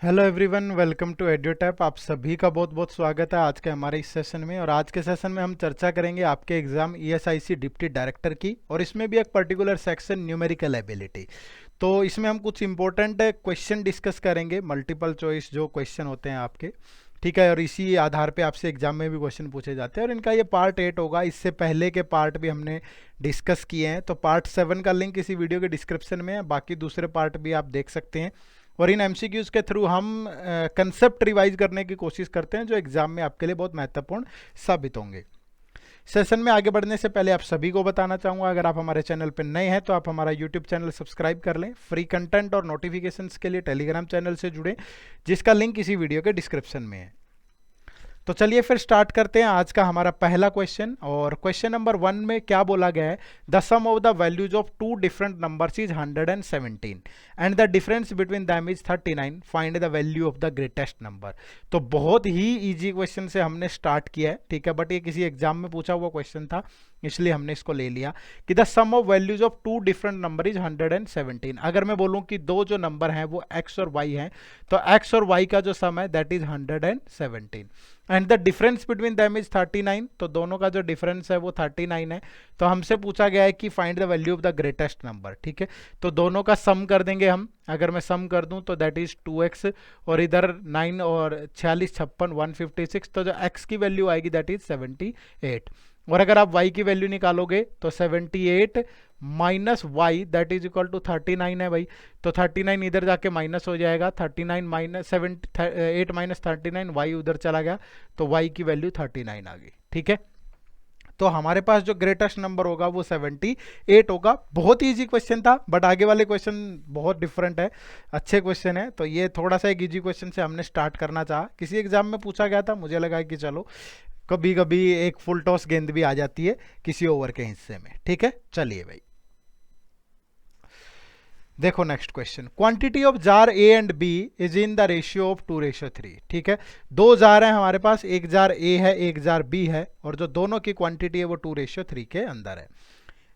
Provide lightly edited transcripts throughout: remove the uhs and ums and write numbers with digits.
Hello everyone, welcome to Edutap. आप सभी का बहुत बहुत स्वागत है आज के हमारे इस सेशन में। और आज के सेशन में हम चर्चा करेंगे आपके एग्जाम ईएसआईसी डिप्टी डायरेक्टर की, और इसमें भी एक पर्टिकुलर सेक्शन न्यूमेरिकल एबिलिटी। तो इसमें हम कुछ इंपॉर्टेंट क्वेश्चन डिस्कस करेंगे, मल्टीपल चॉइस जो क्वेश्चन होते हैं आपके, ठीक है। और इसी आधार पे आपसे एग्जाम में भी क्वेश्चन पूछे जाते हैं, और इनका ये पार्ट 8 होगा। इससे पहले के पार्ट भी हमने डिस्कस किए हैं, तो पार्ट 7 का लिंक इसी वीडियो के डिस्क्रिप्शन में है। बाकी दूसरे पार्ट भी आप देख सकते हैं। और इन एमसीक्यूज के थ्रू हम कंसेप्ट रिवाइज करने की कोशिश करते हैं, जो एग्जाम में आपके लिए बहुत महत्वपूर्ण साबित होंगे। सेशन में आगे बढ़ने से पहले आप सभी को बताना चाहूँगा, अगर आप हमारे चैनल पर नए हैं तो आप हमारा यूट्यूब चैनल सब्सक्राइब कर लें। फ्री कंटेंट और नोटिफिकेशंस के लिए टेलीग्राम चैनल से जुड़ें, जिसका लिंक इसी वीडियो के डिस्क्रिप्शन में है। तो चलिए फिर स्टार्ट करते हैं आज का हमारा पहला क्वेश्चन। और क्वेश्चन नंबर 1 में क्या बोला गया है, the sum of the values of two different numbers is 117 and the difference between them is 39, find the value of the greatest number. तो बहुत ही इजी क्वेश्चन से हमने स्टार्ट किया है, ठीक है। बट ये किसी एग्जाम में पूछा हुआ क्वेश्चन था, इसलिए हमने इसको ले लिया कि the sum of values of two different number is 117। अगर मैं बोलूं कि दो जो नंबर हैं वो x और y हैं, तो x और y का जो सम है that is 117 and the difference between them is 39। तो दोनों का जो डिफरेंस है वो 39 है। तो हमसे पूछा गया है कि find the value of the greatest number, ठीक है। तो दोनों का सम कर देंगे हम। अगर मैं सम कर दूं तो दैट इज 2x, और इधर 9 और 46 56 156, तो जो x की वैल्यू आएगी दैट इज 78। और अगर आप y की वैल्यू निकालोगे तो 78 minus Y that is equal to 39 है भाई। तो 39 इधर जाके माइनस हो जाएगा, 39 माइनस 8 माइनस 39, वाई उधर चला गया, तो y की वैल्यू 39 आ गई, ठीक है। तो हमारे पास जो ग्रेटेस्ट नंबर होगा वो 78 होगा। बहुत ही इजी क्वेश्चन था, बट आगे वाले क्वेश्चन बहुत डिफरेंट है, अच्छे क्वेश्चन है। तो ये थोड़ा सा एक इजी क्वेश्चन से हमने स्टार्ट करना चाहा। किसी एग्जाम में पूछा गया था, मुझे लगा कि चलो कभी कभी एक फुल टॉस गेंद भी आ जाती है किसी ओवर के हिस्से में, ठीक है। चलिए भाई, देखो next question, quantity of jar A and B is in the ratio of 2:3, ठीक है। दो जार हैं हमारे पास, एक जार ए है एक जार बी है, और जो दोनों की क्वांटिटी है वो 2:3 के अंदर है।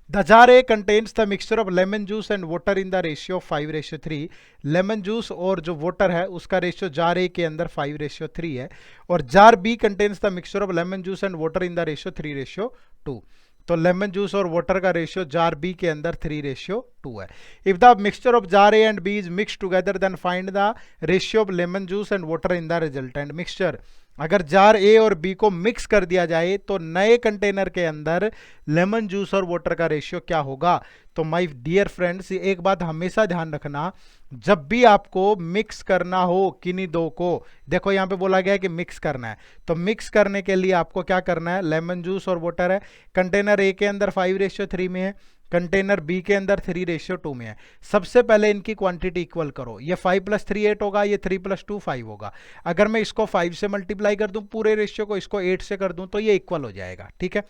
The jar A contains the mixture of lemon juice and water in the ratio of 5:3। Lemon juice और जो वाटर है उसका रेशियो जार ए के अंदर 5:3 है। और jar B contains the mixture of lemon juice and water in the ratio 3:2। तो lemon juice और वाटर का रेशियो जार बी के अंदर 3:2 है। If the mixture of jar A and B is mix together then find the ratio of lemon juice and water in the resultant mixture. अगर jar A और B को mix कर दिया जाए तो नए कंटेनर के अंदर लेमन जूस और वाटर का रेशियो क्या होगा। तो माय डियर फ्रेंड्स, एक बात हमेशा ध्यान रखना, जब भी आपको मिक्स करना हो किन्हीं दो को, देखो यहां पे बोला गया है कि मिक्स करना है, तो मिक्स करने के लिए आपको क्या करना है, लेमन जूस और वाटर है, कंटेनर ए के अंदर 5:3 में है, कंटेनर बी के अंदर 3:2 में है। सबसे पहले इनकी क्वांटिटी इक्वल करो। ये 5 + 3 8 होगा, ये 3 + 2 5 होगा। अगर मैं इसको 5 से मल्टीप्लाई कर दूं पूरे रेशियो को, इसको 8 से कर दूं, तो ये इक्वल हो जाएगा, ठीक है।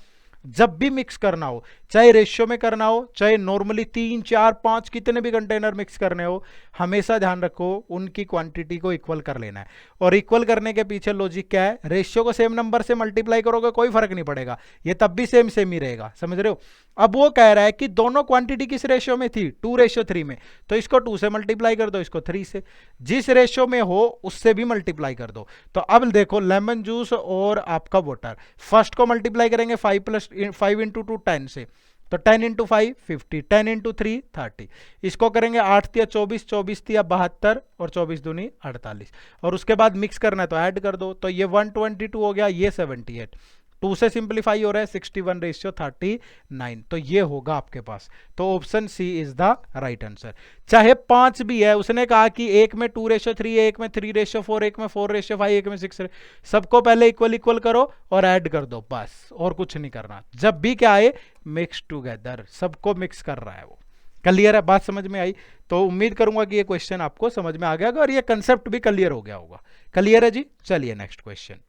जब भी मिक्स करना हो, चाहे रेशियो में करना हो, चाहे नॉर्मली 3 4 5 कितने भी कंटेनर मिक्स करने हो, हमेशा ध्यान रखो उनकी क्वांटिटी को इक्वल कर लेना है। और इक्वल करने के पीछे लॉजिक क्या है, रेशियो को सेम नंबर से मल्टीप्लाई करोगे कोई फर्क नहीं पड़ेगा, ये तब भी सेम सेम ही रहेगा, समझ रहे हो। अब वो कह रहा है कि दोनों क्वांटिटी किस रेशियो में थी, 2:3 में, तो इसको 2 से मल्टीप्लाई कर दो, इसको 3 से, जिस रेशियो में हो उससे भी मल्टीप्लाई कर दो। तो अब देखो लेमन जूस और आपका वाटर, फर्स्ट को मल्टीप्लाई करेंगे 5 × 2 10 से, तो 10 × 5 50, 10 × 3 30, इसको करेंगे 8 × 24 24 × 72 और 24 दूनी 48, और उसके बाद मिक्स करना है तो ऐड कर दो, तो ये 122 हो गया, ये 78, 2 से सिंप्लीफाई हो रहा है 61:39, तो ये होगा आपके पास। तो option C is the right answer. चाहे 5 भी है, उसने कहा कि एक में 2:3 है, एक में 3:4, एक में 4:5, एक में 6, सबको पहले इक्वल इक्वल करो और ऐड कर दो, बस और कुछ नहीं करना। जब भी क्या आए मिक्स टूगेदर, सबको मिक्स कर रहा है वो। क्लियर है, बात समझ में आई। तो उम्मीद करूंगा कि ये क्वेश्चन आपको समझ में आ गया और ये कंसेप्ट भी क्लियर हो गया होगा। क्लियर है जी, चलिए नेक्स्ट क्वेश्चन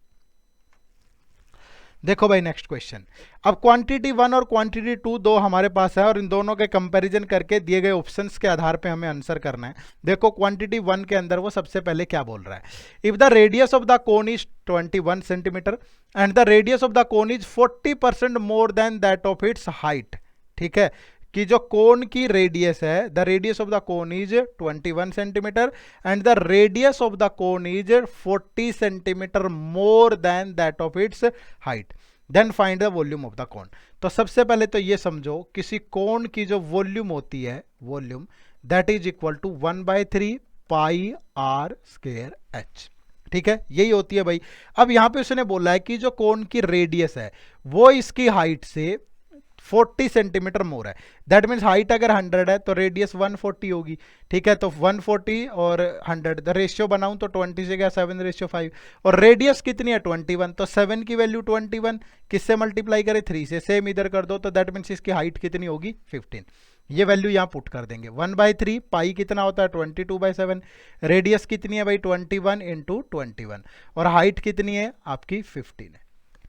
देखो भाई। नेक्स्ट क्वेश्चन, अब क्वांटिटी 1 और क्वांटिटी 2 दो हमारे पास है, और इन दोनों के कंपैरिजन करके दिए गए ऑप्शंस के आधार पे हमें आंसर करना है। देखो क्वांटिटी 1 के अंदर वो सबसे पहले क्या बोल रहा है, if the radius of the cone is 21 centimetre and the radius of the cone is 40% more than that of its height, ठीक है। कि जो कोन की रेडियस है, the radius of the cone is 21 centimetre and the radius of the cone is 40 centimetre more than that of its height, then find the volume of the cone. तो सबसे पहले तो ये समझो, किसी कोन की जो वॉल्यूम होती है, volume that is equal to 1/3 pi R square H, ठीक है, यही होती है भाई। अब यहां पे उसने बोला है कि जो कोन की रेडियस है वो इसकी हाइट से 40 सेंटीमीटर मोर है, दैट मीन्स हाइट अगर 100 है तो रेडियस 140 होगी, ठीक है। तो 140 और 100 द रेशियो बनाऊं तो 20 से गया 7:5, और रेडियस कितनी है 21, तो 7 की वैल्यू 21 किससे मल्टीप्लाई करें 3 से, सेम इधर कर दो, तो दैट मीन्स इसकी हाइट कितनी होगी 15। ये वैल्यू यहां पुट कर देंगे, 1/3 पाई कितना होता है 22/7, रेडियस कितनी है भाई 21 इंटू 21, और हाइट कितनी है आपकी 15 है,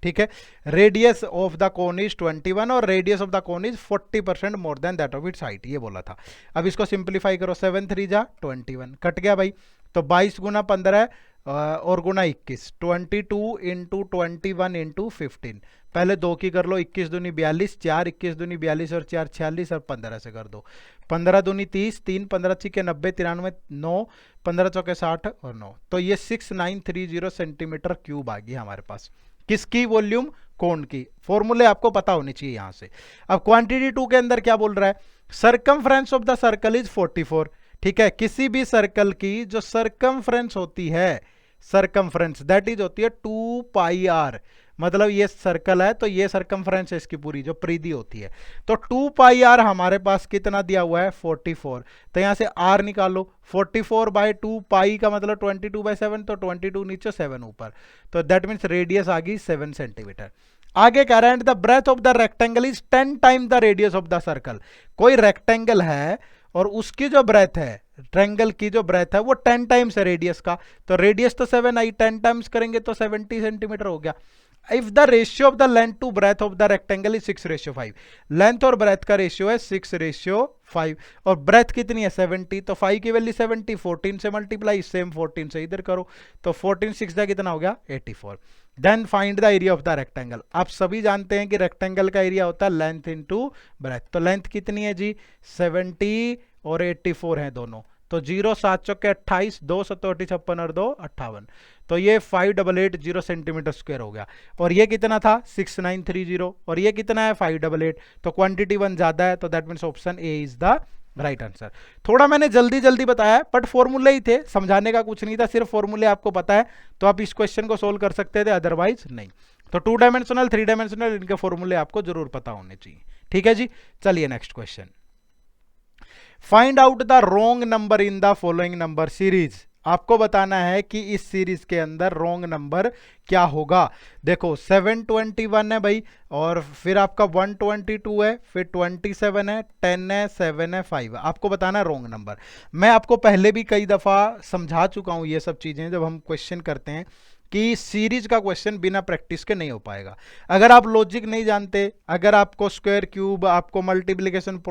ठीक है। Radius of the cone is 21 और radius of the cone is 40% more than that of its height, ये बोला था। अब इसको सिंप्लीफाई करो, 7 3 जा 21 कट गया भाई, तो 22 गुना 15 और गुना 21, 22 इंटू 21 इंटू 15, पहले 2 की कर लो, 21 दूनी 42, 4 21 दूनी 42 और 4 46 और 15 से कर दो, 15 दूनी 30, 3 15 छिके 90, 93 9 15 चौके 60 और 9, तो ये 6930 सेंटीमीटर क्यूब आ गई हमारे पास। किसकी वॉल्यूम, कोन की। फॉर्मूले आपको पता होने चाहिए यहां से। अब क्वांटिटी 2 के अंदर क्या बोल रहा है, circumference of the circle is 44, ठीक है। किसी भी सर्कल की जो सर्कमफ्रेंस होती है, सर्कमफ्रेंस दैट इज होती है 2 पाई आर, मतलब ये सर्कल है तो ये सर्कमफ्रेंस है इसकी पूरी जो परिधि होती है, तो 2 पाई आर हमारे पास कितना दिया हुआ है 44, तो यहां से आर निकालो, 44/2 पाई का मतलब 22/7, तो 22 नीचे 7 ऊपर, तो दैट मीन्स रेडियस आ गई 7 सेंटीमीटर। आगे कह रहा है the breadth of the rectangle is 10 time the radius of the circle. कोई रेक्टेंगल है और उसकी जो ब्रेथ है, ट्रायंगल की जो ब्रेथ है वो 10 टाइम्स है रेडियस का, तो रेडियस तो 7 आई, 10 टाइम्स करेंगे तो 70 सेंटीमीटर हो गया। If the ratio of the length to breadth of the rectangle is 6:5, length और ब्रेथ का रेशियो है 6:5, और ब्रेथ कितनी है 70, तो 5 की वैल्यू 70, 14 से मल्टीप्लाई, सेम 14 से इधर करो, तो 14 6 का कितना हो गया 84। Then find the area of the rectangle. आप सभी जानते हैं कि रेक्टेंगल का एरिया होता है लेंथ इनटू ब्रेथ, तो लेंथ कितनी है जी 70 और 84 है दोनों, तो 0 7 चौके 28, 2 7 56 और 2 58, तो ये 5880 सेंटीमीटर स्क्वायर हो गया, और ये कितना था 6930, और ये कितना है 588, तो क्वांटिटी 1 ज्यादा है, तो that means option A is the right answer. थोड़ा मैंने जल्दी जल्दी बताया, बट फॉर्मूले ही थे, समझाने का कुछ नहीं था, सिर्फ फॉर्मूले आपको पता है तो आप इस क्वेश्चन को सोल्व कर सकते थे, अदरवाइज नहीं। तो 2 डायमेंशनल 3 डायमेंशनल इनके फॉर्मूले आपको जरूर पता होने चाहिए, ठीक है जी। चलिए next question, find out the wrong number in the following number series. आपको बताना है कि इस सीरीज के अंदर रॉन्ग नंबर क्या होगा। देखो 721 है भाई, और फिर आपका 122 है, फिर 27 है, 10 है, 7 है, 5 है, आपको बताना है रॉन्ग नंबर। मैं आपको पहले भी कई दफा समझा चुका हूं ये सब चीजें, जब हम क्वेश्चन करते हैं कि सीरीज का क्वेश्चन बिना प्रैक्टिस के नहीं हो पाएगा। अगर आप लॉजिक नहीं जानते, अगर आपको स्क्वायर क्यूब, आपको मल्टीप्लिकेशन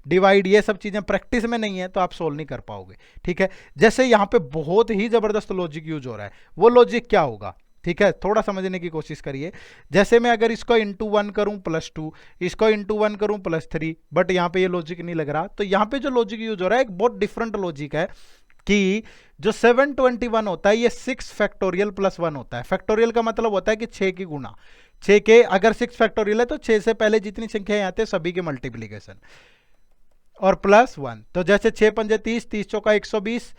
डिवाइड, ये सब चीजें प्रैक्टिस में नहीं है तो आप सोल्व नहीं कर पाओगे, ठीक है। जैसे यहाँ पे बहुत ही जबरदस्त लॉजिक यूज हो रहा है, वो लॉजिक क्या होगा, ठीक है, थोड़ा समझने की कोशिश करिए। जैसे मैं अगर इसको इंटू 1 करूं +2, इसको इंटू 1 करूं +3, बट यहाँ पे ये लॉजिक नहीं लग रहा, तो यहाँ पे जो लॉजिक यूज हो रहा है एक बहुत डिफरेंट लॉजिक है कि जो 721 होता है ये 6 फैक्टोरियल +1 होता है। फैक्टोरियल का मतलब होता है कि 6 की गुना, 6 के अगर 6 फैक्टोरियल है तो 6 से पहले जितनी संख्या आते हैं सभी के मल्टीप्लीकेशन और +1, तो जैसे 6 पंजे 30, 30 चौका 120,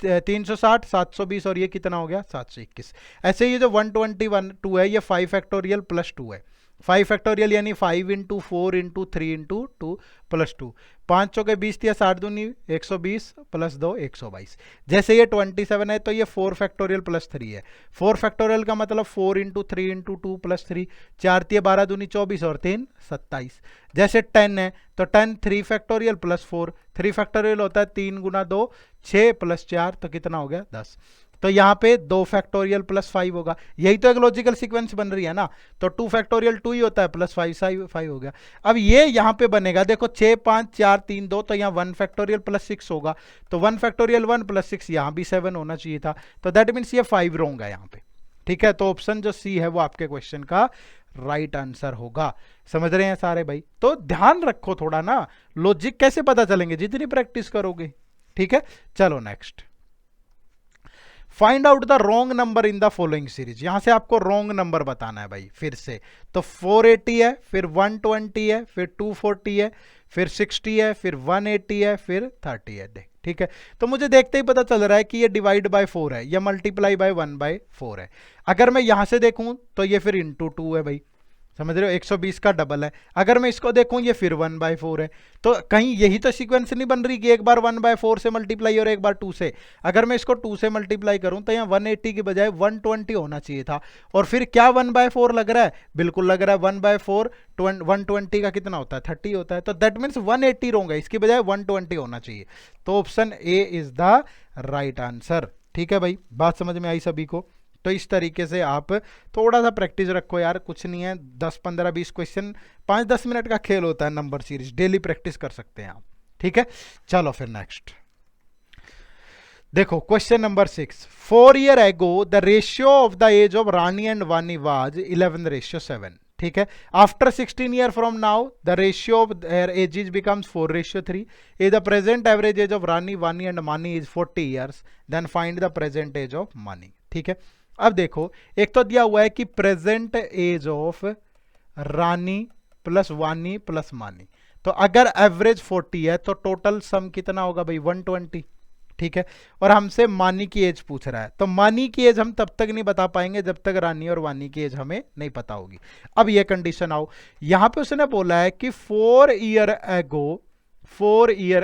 360, 720, और ये कितना हो गया 721। ऐसे ये जो 121 है ये 5 फैक्टोरियल +2 है, 5 फैक्टोरियल यानी 5 इंटू 4 इंटू 3 इंटू 2 +2, 5 चौके 20 या 7 दूनी 120 +2 122। जैसे ये 27 है तो ये 4 फैक्टोरियल +3 है, 4 फैक्टोरियल का मतलब 4 इंटू 3 इंटू 2 +3, 4 तिया 12 दूनी 24 और 3 27। जैसे 10 है तो 10 3 फैक्टोरियल +4, 3 फैक्टोरियल होता है 3 गुना 2 6 +4, तो कितना हो गया 10। तो यहाँ पे 2 फैक्टोरियल +5 होगा, यही तो एक लॉजिकल सीक्वेंस बन रही है ना, तो 2 फैक्टोरियल 2 ही होता है +5 हो गया। अब ये यहाँ पे बनेगा, देखो 6 5 4 3 2, तो यहाँ 1 फैक्टोरियल +6 होगा, तो 1 फैक्टोरियल 1 +6 यहाँ भी 7 होना चाहिए था, तो दैट मीन्स ये 5 रॉन्ग है यहाँ पे, ठीक है। तो ऑप्शन जो सी है वो आपके क्वेश्चन का राइट आंसर होगा। समझ रहे हैं सारे भाई? तो ध्यान रखो थोड़ा ना, लॉजिक कैसे पता चलेंगे, जितनी प्रैक्टिस करोगे। ठीक है, चलो next. Find out the wrong number in the following series. यहां से आपको रॉन्ग नंबर बताना है भाई फिर से। तो 480 है, फिर 120 है, फिर 240 है, फिर 60 है, फिर 180 है, फिर 30 है। देख, ठीक है, तो मुझे देखते ही पता चल रहा है कि ये डिवाइड बाय 4 है, या मल्टीप्लाई बाय 1/4 है। अगर मैं यहां से देखूं तो ये फिर इंटू 2 है भाई, समझ रहे हो, 120 का डबल है। अगर मैं इसको देखूं ये फिर 1/4 है। तो कहीं यही तो सीक्वेंस नहीं बन रही कि एक बार 1/4 से मल्टीप्लाई और एक बार 2 से। अगर मैं इसको 2 से मल्टीप्लाई करूं तो यहाँ 180 की बजाय 120 होना चाहिए था। और फिर क्या 1/4 लग रहा है? बिल्कुल लग रहा है 1/4 120 का कितना होता है? 30 होता है। तो दैट मीन्स 180 रॉन्ग है, इसकी बजाय 120 होना चाहिए। तो option A is the right answer. ठीक है भाई, बात समझ में आई सभी को? तो इस तरीके से आप थोड़ा सा प्रैक्टिस रखो यार, कुछ नहीं है, 10 15 20 क्वेश्चन 5-10 मिनट का खेल होता है नंबर सीरीज, डेली प्रैक्टिस कर सकते हैं आप। ठीक है, चलो फिर नेक्स्ट देखो, question number 6। 4 year ago the ratio of the age of Rani and Vani was 11:7। ठीक है, after 16 year from now the ratio of their ages becomes 4:3। If the present average age of Rani Vani and Mani is 40 years, then find the present age of Mani. ठीक है, अब देखो, एक तो दिया हुआ है कि present age of Rani plus Vani plus Mani. तो अगर एवरेज 40 है तो टोटल सम कितना होगा भाई? 120। ठीक है, और हमसे मानी की एज पूछ रहा है, तो मानी की एज हम तब तक नहीं बता पाएंगे जब तक रानी और वानी की एज हमें नहीं पता होगी। अब ये कंडीशन आओ, यहां पे उसने बोला है कि 4 ईयर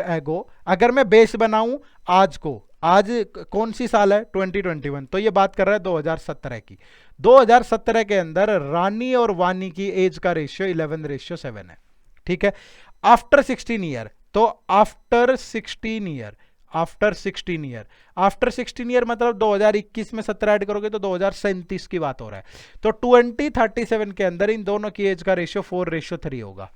एगो अगर मैं बेस बनाऊं आज को, आज कौन सी साल है? 2021, तो ये बात कर रहा है 2017 की। 2017 के अंदर रानी और वानी की एज का रेशियो 11:7 है। ठीक है, आफ्टर 16 ईयर, तो आफ्टर 16 ईयर मतलब 2021 में 17 ऐड करोगे तो 2037 की बात हो रहा है। तो 2037 के अंदर इन दोनों की एज का रेशियो 4:3 होगा।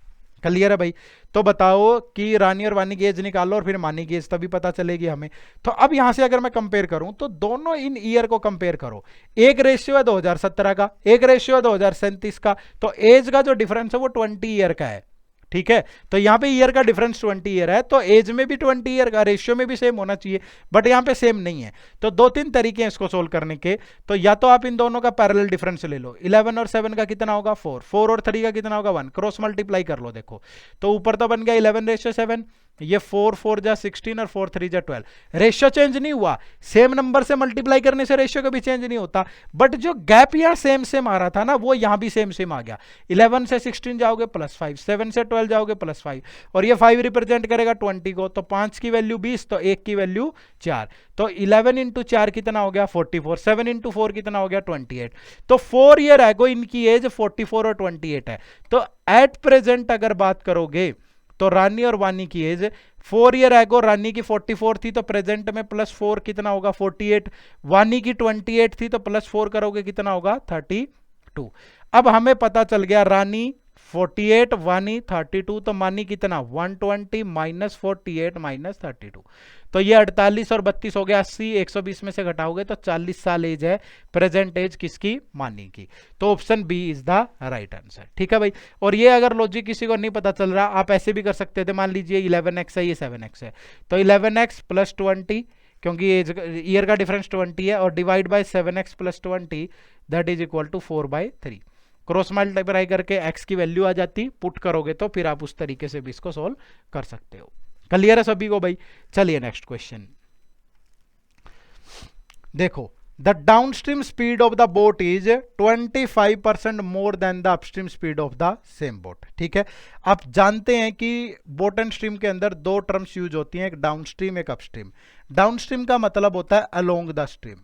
क्लियर है भाई? तो बताओ कि रानी और वानी की एज निकालो और फिर मानी की एज, तभी पता चलेगी हमें। तो अब यहां से अगर मैं कंपेयर करूं तो दोनों इन ईयर को कंपेयर करो। एक रेशियो है 2017 का, एक रेशियो है 2037 का, तो एज का जो डिफरेंस है वो 20 ईयर का है। ठीक है, तो यहां पे ईयर का डिफरेंस 20 ईयर है, तो एज में भी 20 ईयर का, रेशियो में भी सेम होना चाहिए, बट यहां पे सेम नहीं है। तो 2-3 तरीके हैं इसको सोल्व करने के। तो या तो आप इन दोनों का पैरेलल डिफरेंस ले लो, 11 और 7 का कितना होगा? 4, 4 और 3 का कितना होगा? 1, क्रॉस मल्टीप्लाई कर लो। देखो, तो ऊपर तो बन गया 11:7, ये 4 4 जा 16 और 4 3 जा 12। रेशियो चेंज नहीं हुआ, सेम नंबर से मल्टीप्लाई करने से रेशियो कभी चेंज नहीं होता, बट जो गैप यहां सेम सेम आ रहा था ना, वो यहां भी सेम सेम आ गया। 11 से 16 जाओगे +5, 7 से 12 जाओगे +5, और ये 5 रिप्रेजेंट करेगा 20 को, तो 5 की वैल्यू 20, तो 1 की वैल्यू 4। तो 11 इंटू 4 कितना हो गया? 44। 7 इंटू 4 कितना हो गया? 28। तो 4 ईयर एगो इनकी एज 44 और 28 है। तो एट प्रेजेंट अगर बात करोगे तो रानी और वानी की एज 4 ईयर एगो रानी की 44 थी, तो प्रेजेंट में +4 कितना होगा? 48। वानी की 28 थी, तो +4 करोगे कितना होगा? 32। अब हमें पता चल गया रानी 48, वानी 32, तो मानी कितना? 120 - 48 - 32, तो ये 48 और 32 हो गया 80। 120 में से घटाओगे तो 40 साल एज है प्रेजेंट एज किसकी? मानी की। तो option B is the right answer. ठीक है भाई, और ये अगर लॉजिक किसी को नहीं पता चल रहा, आप ऐसे भी कर सकते थे। मान लीजिए 11x है, ये 7x है, तो 11x + 20, क्योंकि ईयर का डिफरेंस 20 है, और divide by 7x + 20, that is equal to 4/3। Cross multiply करके x की वैल्यू आ जाती, पुट करोगे तो फिर आप उस तरीके से भी इसको सोल्व कर सकते हो। क्लियर है सभी को भाई? चलिए नेक्स्ट क्वेश्चन देखो, the downstream speed of the boat is 25% more than the upstream speed of the same boat. ठीक है, आप जानते हैं कि बोट एंड स्ट्रीम के अंदर 2 टर्म्स यूज होती हैं, एक डाउनस्ट्रीम एक अपस्ट्रीम। डाउनस्ट्रीम का मतलब होता है अलोंग द स्ट्रीम।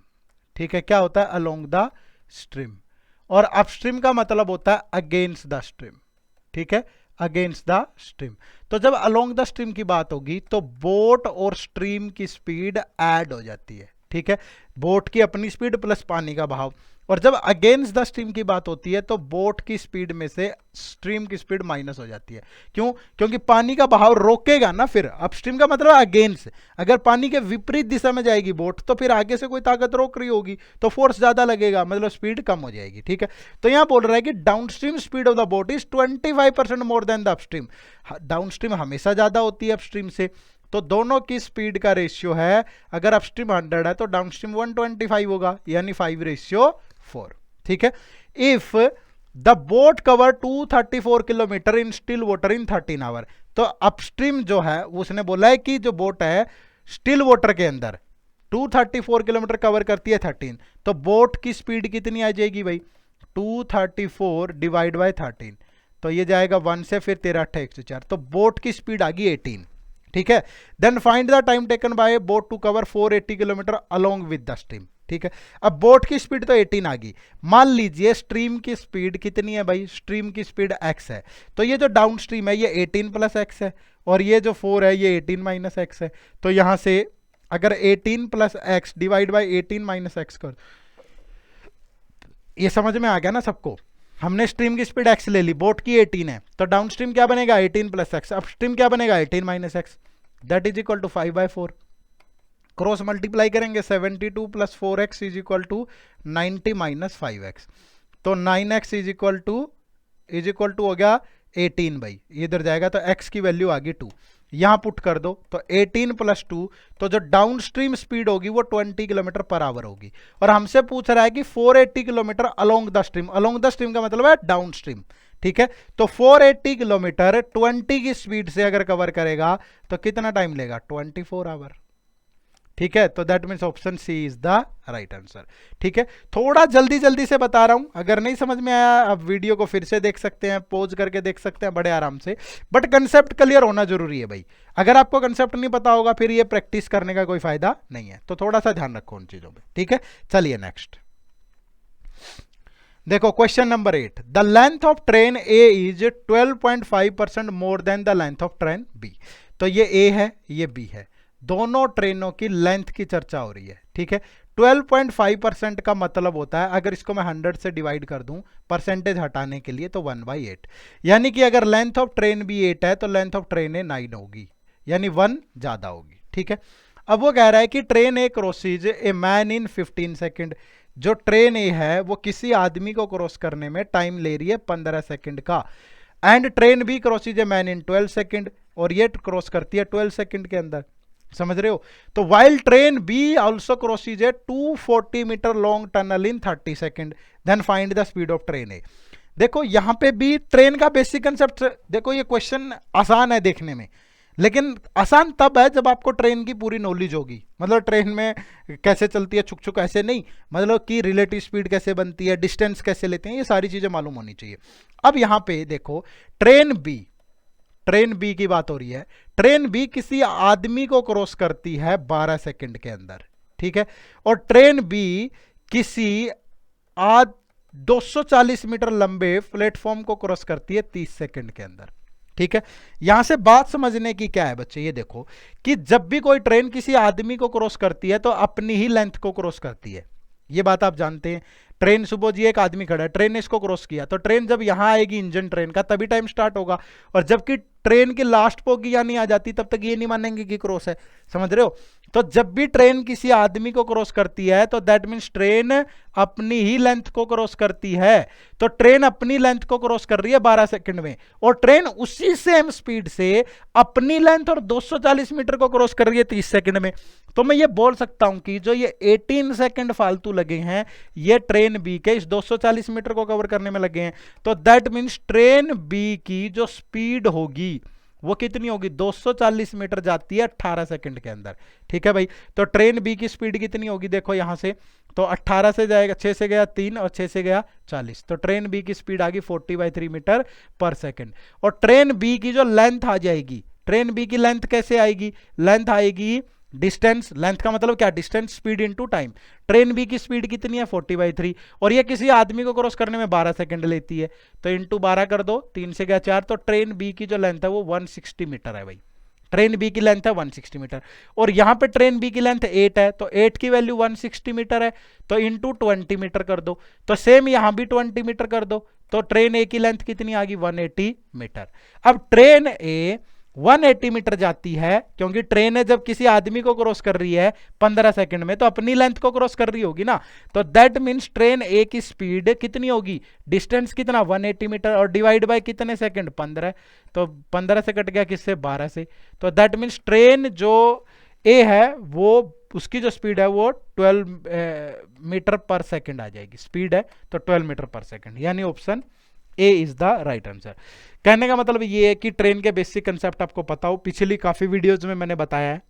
ठीक है, क्या होता है? Along the stream. और अपस्ट्रीम का मतलब होता है अगेंस्ट द स्ट्रीम। ठीक है, अगेंस्ट द स्ट्रीम। तो जब अलोंग द स्ट्रीम की बात होगी तो बोट और स्ट्रीम की स्पीड ऐड हो जाती है। ठीक है, बोट की अपनी स्पीड प्लस पानी का बहाव। और जब अगेंस्ट द स्ट्रीम की बात होती है तो बोट की स्पीड में से स्ट्रीम की स्पीड माइनस हो जाती है। क्यों? क्योंकि पानी का बहाव रोकेगा ना, फिर अपस्ट्रीम का मतलब अगेंस्ट। अगर पानी के विपरीत दिशा में जाएगी बोट तो फिर आगे से कोई ताकत रोक रही होगी तो फोर्स ज्यादा लगेगा, मतलब स्पीड कम हो जाएगी। ठीक है, तो यहां बोल रहा है कि downstream speed of the boat is 25% more than the upstream. Downstream हमेशा ज्यादा होती है अपस्ट्रीम से, तो दोनों की स्पीड का रेशियो है, अगर अपस्ट्रीम 100 है तो डाउनस्ट्रीम 125 होगा, यानी 5:4। ठीक है, if the boat cover 234 kilometre in still water in 13 hour, तो अपस्ट्रीम जो है उसने बोला है कि जो बोट है स्टिल वाटर के अंदर 234 किलोमीटर कवर करती है 13, तो बोट की स्पीड कितनी आ जाएगी भाई? 234 डिवाइड बाय 13, तो ये जाएगा 1 से, फिर 13 8 104, तो बोट की स्पीड आ गई 18। ठीक है, then find the time taken by boat to cover 480 kilometre along with the stream. ठीक है, अब बोट की स्पीड तो 18 आ गई, मान लीजिए स्ट्रीम की स्पीड कितनी है भाई? स्ट्रीम की स्पीड x है, तो ये जो डाउन स्ट्रीम है ये 18 प्लस x है, और ये जो 4 है ये 18 माइनस x है। तो यहां से अगर 18 plus x divide by 18 minus x कर, ये समझ में आ गया ना सबको? हमने स्ट्रीम की स्पीड x ले ली, बोट की 18 है, तो डाउन स्ट्रीम क्या बनेगा? 18 प्लस x, अब स्ट्रीम क्या बनेगा? 18 minus x, that is equal to 5/4। Cross multiply करेंगे, 72 plus 4x is equal to 90 minus 5x, तो 9x इज इक्वल टू हो गया 18 भाई, इधर जाएगा तो x की वैल्यू आ गई 2, यहां पुट कर दो तो 18 प्लस 2, तो जो डाउन स्ट्रीम स्पीड होगी वो 20 किलोमीटर पर आवर होगी। और हमसे पूछ रहा है कि 480 kilometre along the stream, along the stream का मतलब है डाउन स्ट्रीम। ठीक है, तो 480 किलोमीटर 20 की स्पीड से अगर कवर करेगा तो कितना टाइम लेगा? 24 आवर। ठीक है, तो that means option C is the right answer. ठीक है, थोड़ा जल्दी जल्दी से बता रहा हूं, अगर नहीं समझ में आया आप वीडियो को फिर से देख सकते हैं, पॉज करके देख सकते हैं बड़े आराम से, बट कंसेप्ट क्लियर होना जरूरी है भाई। अगर आपको कंसेप्ट नहीं पता होगा फिर ये प्रैक्टिस करने का कोई फायदा नहीं है, तो थोड़ा सा ध्यान रखो उन चीजों में। ठीक है, चलिए नेक्स्ट देखो, question number 8, the length of train A is 12.5% more than the length of train B. तो ये ए है, ये बी है, दोनों ट्रेनों की लेंथ की चर्चा हो रही है। ठीक है, 12.5% का मतलब होता है, अगर इसको मैं 100 से डिवाइड कर दूं परसेंटेज हटाने के लिए, तो 1/8, यानी कि अगर लेंथ ऑफ ट्रेन बी 8 है तो लेंथ ऑफ ट्रेन ए 9 होगी, यानी 1 ज्यादा होगी। ठीक है, अब वो कह रहा है कि train A crosses a man in 15 second, जो ट्रेन ए है वो किसी आदमी को क्रॉस करने में टाइम ले रही है 15 सेकेंड का, and train B crosses a man in 12 second, और ये क्रॉस करती है 12 सेकेंड के अंदर, समझ रहे हो? तो while train B also crosses a 240 metre long tunnel in 30 second, then find the speed of train A. देखो यहां पे भी ट्रेन का बेसिक कंसेप्ट, देखो ये क्वेश्चन आसान है देखने में, लेकिन आसान तब है जब आपको ट्रेन की पूरी नॉलेज होगी, मतलब ट्रेन में कैसे चलती है, छुक छुक ऐसे नहीं, मतलब कि रिलेटिव स्पीड कैसे बनती है, डिस्टेंस कैसे लेते हैं, ये सारी चीजें मालूम होनी चाहिए। अब यहां पे देखो ट्रेन बी की बात हो रही है, ट्रेन बी किसी आदमी को क्रॉस करती है 12 सेकंड के अंदर। ठीक है, और ट्रेन बी किसी 240 मीटर लंबे प्लेटफॉर्म को क्रॉस करती है 30 सेकंड के अंदर। ठीक है, यहां से बात समझने की क्या है बच्चे, ये देखो कि जब भी कोई ट्रेन किसी आदमी को क्रॉस करती है तो अपनी ही लेंथ को क्रॉस करती है, ये बात आप जानते हैं। ट्रेन सुबह जी एक आदमी खड़ा है, ट्रेन ने इसको क्रॉस किया, तो ट्रेन जब यहां आएगी इंजन ट्रेन का तभी टाइम स्टार्ट होगा, और जबकि ट्रेन की लास्ट पोगी या नहीं आ जाती तब तक ये नहीं मानेंगे कि क्रॉस है, समझ रहे हो? तो जब भी ट्रेन किसी आदमी को क्रॉस करती है तो दैट मीन्स ट्रेन अपनी ही लेंथ को क्रॉस करती है, तो ट्रेन अपनी लेंथ को क्रॉस कर रही है 12 सेकंड में, और ट्रेन उसी सेम स्पीड से अपनी लेंथ और 240 मीटर को क्रॉस कर रही है 30 सेकंड में। तो मैं ये बोल सकता हूं कि जो ये 18 सेकंड फालतू लगे हैं ये ट्रेन बी के इस 240 मीटर को कवर करने में लगे हैं, तो दैट मीन्स ट्रेन बी की जो स्पीड होगी वो कितनी होगी? 240 मीटर जाती है 18 सेकंड के अंदर। ठीक है भाई, तो ट्रेन बी की स्पीड कितनी होगी? देखो यहां से तो 18 से जाएगा, 6 से गया 3 और 6 से गया 40, तो ट्रेन बी की स्पीड आ गई 40/3 मीटर पर सेकंड। और ट्रेन बी की जो लेंथ आ जाएगी, ट्रेन बी की लेंथ कैसे आएगी? लेंथ आएगी डिस्टेंस, लेंथ का मतलब क्या? Distance, speed into time. Train B की स्पीड कितनी है? 40/3, और ये किसी आदमी को क्रॉस करने में 12 सेकंड लेती है, तो इनटू 12 कर दो, 3 से गया 4, तो ट्रेन बी की जो लेंथ है वो 160 मीटर है भाई। ट्रेन बी की लेंथ है 160 मीटर, और यहाँ पे ट्रेन बी की लेंथ 8 है, तो 8 की वैल्यू 160 मीटर है, तो इंटू 20 मीटर कर दो। तो सेम यहाँ भी 20 मीटर कर दो, तो ट्रेन ए की लेंथ कितनी आ गई 180 मीटर। अब ट्रेन ए 180 मीटर जाती है, क्योंकि ट्रेन है जब किसी आदमी को क्रॉस कर रही है 15 सेकंड में, तो अपनी लेंथ को क्रॉस कर रही होगी ना, तो दैट मीन्स ट्रेन ए की स्पीड कितनी होगी, डिस्टेंस कितना 180 मीटर, और डिवाइड बाय कितने सेकंड 15, तो 15 से कट गया किससे 12 से, तो दैट मीन्स ट्रेन जो ए है वो उसकी जो स्पीड है वो 12 मीटर पर सेकंड आ जाएगी, स्पीड है तो 12 मीटर पर सेकंड, यानी option A is the right answer. कहने का मतलब ये है कि ट्रेन के बेसिक कंसेप्ट आपको पता हो, पिछली काफी वीडियोज में मैंने बताया है,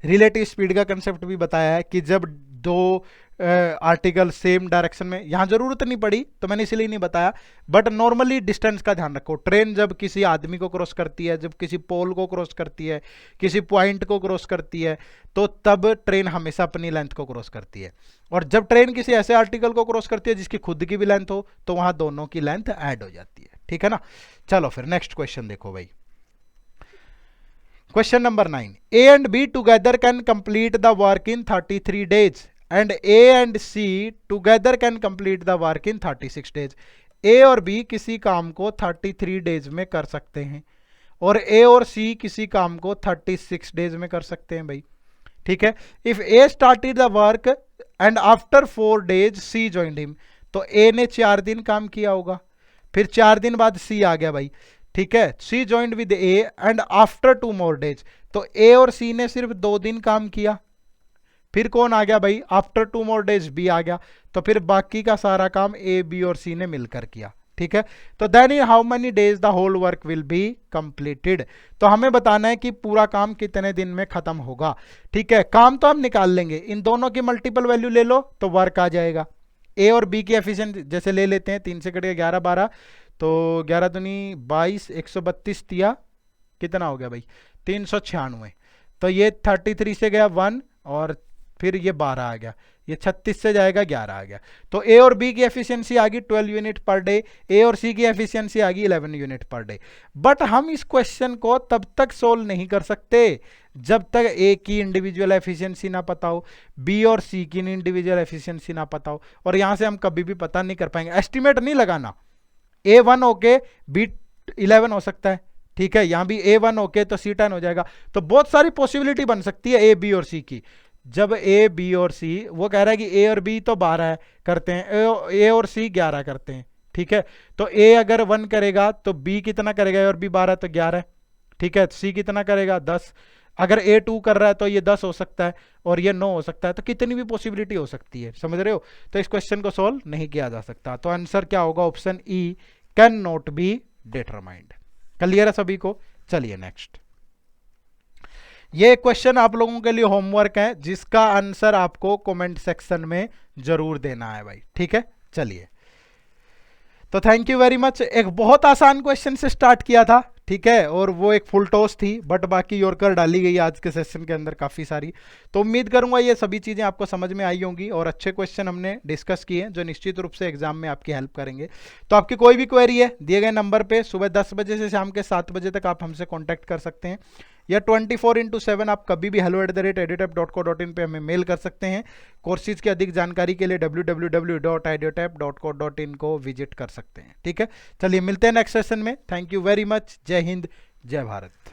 रिलेटिव स्पीड का कंसेप्ट भी बताया है कि जब दो आर्टिकल सेम डायरेक्शन में, यहां जरूरत नहीं पड़ी तो मैंने इसलिए नहीं बताया, बट नॉर्मली डिस्टेंस का ध्यान रखो। ट्रेन जब किसी आदमी को क्रॉस करती है, जब किसी पोल को क्रॉस करती है, किसी पॉइंट को क्रॉस करती है, तो तब ट्रेन हमेशा अपनी लेंथ को क्रॉस करती है, और जब ट्रेन किसी ऐसे आर्टिकल को क्रॉस करती है जिसकी खुद की भी लेंथ हो, तो वहां दोनों की लेंथ ऐड हो जाती है, ठीक है ना। चलो फिर नेक्स्ट क्वेश्चन देखो भाई, question number 9, A and B together can complete the work in 33 days and A and C together can complete the work in 36 days। A और बी किसी काम को 33 डेज में कर सकते हैं, और ए और सी किसी काम को 36 डेज में कर सकते हैं भाई, ठीक है। If A started the work and after 4 days C joined him, तो ए ने 4 दिन काम किया होगा, फिर 4 दिन बाद सी आ गया भाई, ठीक है, C joined with A and after 2 more days, तो ए और सी ने सिर्फ 2 दिन काम किया, फिर कौन आ गया भाई, आफ्टर 2 more days बी आ गया, तो फिर बाकी का सारा काम ए बी और सी ने मिलकर किया, ठीक है। तो then how many days the whole work will be completed, तो हमें बताना है कि पूरा काम कितने दिन में खत्म होगा, ठीक है। काम तो हम निकाल लेंगे, इन दोनों की मल्टीपल वैल्यू ले लो तो वर्क आ जाएगा। ए और बी की एफिशिएंसी जैसे ले लेते हैं, 3 से कट गया 11 12, तो 11 दूनी 22, 132 दिया, कितना हो गया भाई 396, तो ये 33 से गया 1, और फिर ये 12 आ गया, ये 36 से जाएगा 11 आ गया, तो ए और बी की एफिशिएंसी आ गई 12 यूनिट पर डे, ए और सी की एफिशिएंसी आ गई 11 यूनिट पर डे। बट हम इस क्वेश्चन को तब तक सोल्व नहीं कर सकते जब तक ए की इंडिविजुअल एफिशिएंसी ना पता हो, बी और सी की इंडिविजुअल एफिशिएंसी ना पता हो, और यहां से हम कभी भी पता नहीं कर पाएंगे, एस्टिमेट नहीं लगाना। ए 1 ओके बी 11 हो सकता है, ठीक है, यहां भी ए 1 ओके तो सी 10 हो जाएगा, तो बहुत सारी पॉसिबिलिटी बन सकती है ए बी और सी की। जब ए बी और सी, वो कह रहा है कि ए और बी तो 12 करते हैं, ए और सी 11 करते हैं, ठीक है, तो ए अगर 1 करेगा तो बी कितना करेगा, ए और बी 12 तो 11, ठीक है, सी कितना करेगा 10, अगर ए 2 कर रहा है तो ये 10 हो सकता है, और ये 9 हो सकता है, तो कितनी भी पॉसिबिलिटी हो सकती है, समझ रहे हो। तो इस क्वेश्चन को सॉल्व नहीं किया जा सकता, तो आंसर क्या होगा, option E can not be determined. Clear है सभी को। चलिए नेक्स्ट, ये क्वेश्चन आप लोगों के लिए होमवर्क है, जिसका आंसर आपको कमेंट सेक्शन में जरूर देना है भाई, ठीक है। चलिए, तो थैंक यू वेरी मच। एक बहुत आसान क्वेश्चन से स्टार्ट किया था, ठीक है, और वो एक फुल टॉस थी, बट बाकी यॉर्कर डाली गई आज के सेशन के अंदर काफ़ी सारी, तो उम्मीद करूंगा ये सभी चीज़ें आपको समझ में आई होंगी, और अच्छे क्वेश्चन हमने डिस्कस किए हैं जो निश्चित रूप से एग्जाम में आपकी हेल्प करेंगे। तो आपकी कोई भी क्वेरी है, दिए गए नंबर पे सुबह 10 बजे से शाम के 7 बजे तक आप हमसे कॉन्टैक्ट कर सकते हैं, या 24/7 आप कभी भी hello@edutap.co.in पे हमें मेल कर सकते हैं। कोर्सेज की अधिक जानकारी के लिए www.edutap.co.in को विजिट कर सकते हैं, ठीक है। चलिए मिलते हैं नेक्स्ट सेशन में। Thank you very much. जय हिंद, जय भारत।